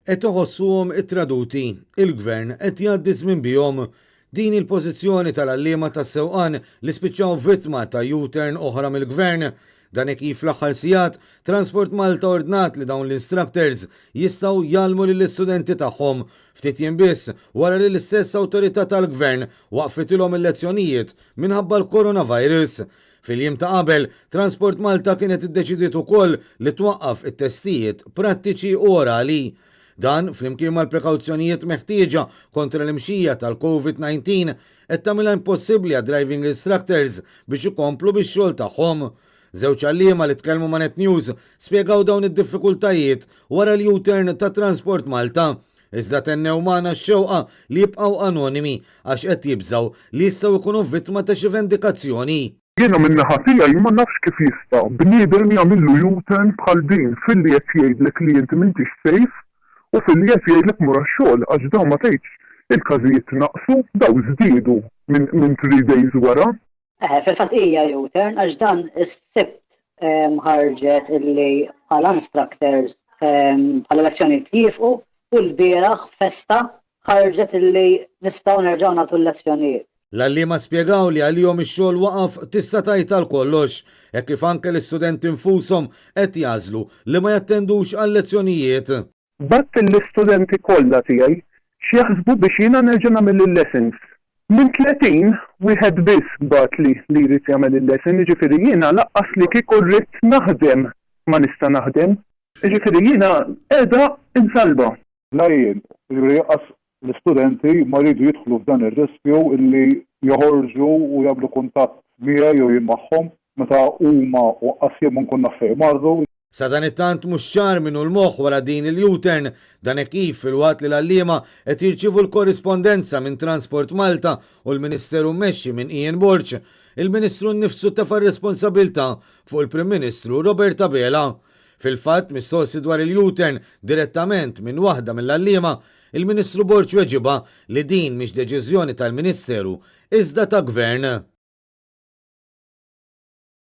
Qed iħossuhom ittraduti, il-gvern qed jgħaddi żmien bihom. Din il-pożizzjoni tal-għalliema tas-sewqan li spiċċaw vittma ta' U-turn oħra mill-gvern. Dan kif fl-aħħar sigħat Transport Malta ordnat li dawn l-instructors jistgħu jgħallmu lill-istudenti tagħhom ftit jiem biss wara li l-istess awtorità tal-gvern waqfitilhom il-lezzjonijiet minħabba l-coronavirus. Fil-jiem ta' qabel, Transport Malta kienet iddeċidiet ukoll li twaqqaf it-testijiet prattiċi u orali. Dan flimkien mal-prekawzjonijiet meħtieġa kontra l-imxija tal-COVID-19 qed tagħmilha impossibbli għad driving instructors biex ikomplu bix-xogħol tagħhom. Żewġ għalliema li tkellmu ma' Net News spjegaw dawn id-diffikultajiet wara l-U-turn ta' Transport Malta. Iżda tennew magħna x-xewqa li jibqgħu anonimi għax qed jibżgħu li jistgħu jkunu vittma ta' xi vendikazzjoni. Jiena min-naħa tiegħi ma nafx kif jista' bniedem jagħmillu U-turn bħal din filli qed jgħidlek li inti m'intix safe u filli qed jgħidlek mura x-xogħol għax dawn ma tgħidx il-każijiet naqsu daw żdiedu minn 3 days wara. Fil-fatt hija U-turn għax dan is-sibt ħarġet illi bħala instructors bħala lezzjoni tjifqu u l-bieraħ festa ħarġet illi nistgħu nerġgħu nagħtu l-lezzjonijiet. L-għalliema spjegaw li għalihom ix-xogħol waqaf tista' tgħid għal kollox, hekk kif anke l-istudenti infushom qed jażlu li ma jattendux għal lezzjonijiet. Batt l-istudenti kollha tiegħi x'jaħsbu biex jiena nerġa' nagħmel il-lessons. Minn 30 wieħed biss bat li jrid jagħmel il-lesson, jiġifieri jiena laqqas li kieku rrid naħdem ma nista' naħdem. Jiġifieri jiena qiegħda insalba. Lajjien, l-istudenti ma jridu jidħlu f'dan ir-riskju illi joħorġu u jagħmlu kuntatt miegħi jew jien magħhom meta huma waqqas jiem nkun naf fejn marru. Sa dan it-tant mhux ċar minnu l-moħħ wara din il-U-turn dan kif fil-waqt li l-għalliema qed jirċievu l-korrispondenza minn Transport Malta u l-Ministeru mmexxi minn Ian Borch, il-Ministru nnifsu tefa' r-responsabbiltà fuq il-Prim Ministru Robert Abela. Fil-fatt mistoqsi dwar il-U-turn direttament minn waħda mill-għalliema, il-Ministru Borch weġiba li din mhix deċiżjoni tal-Ministeru iżda ta' Gvern.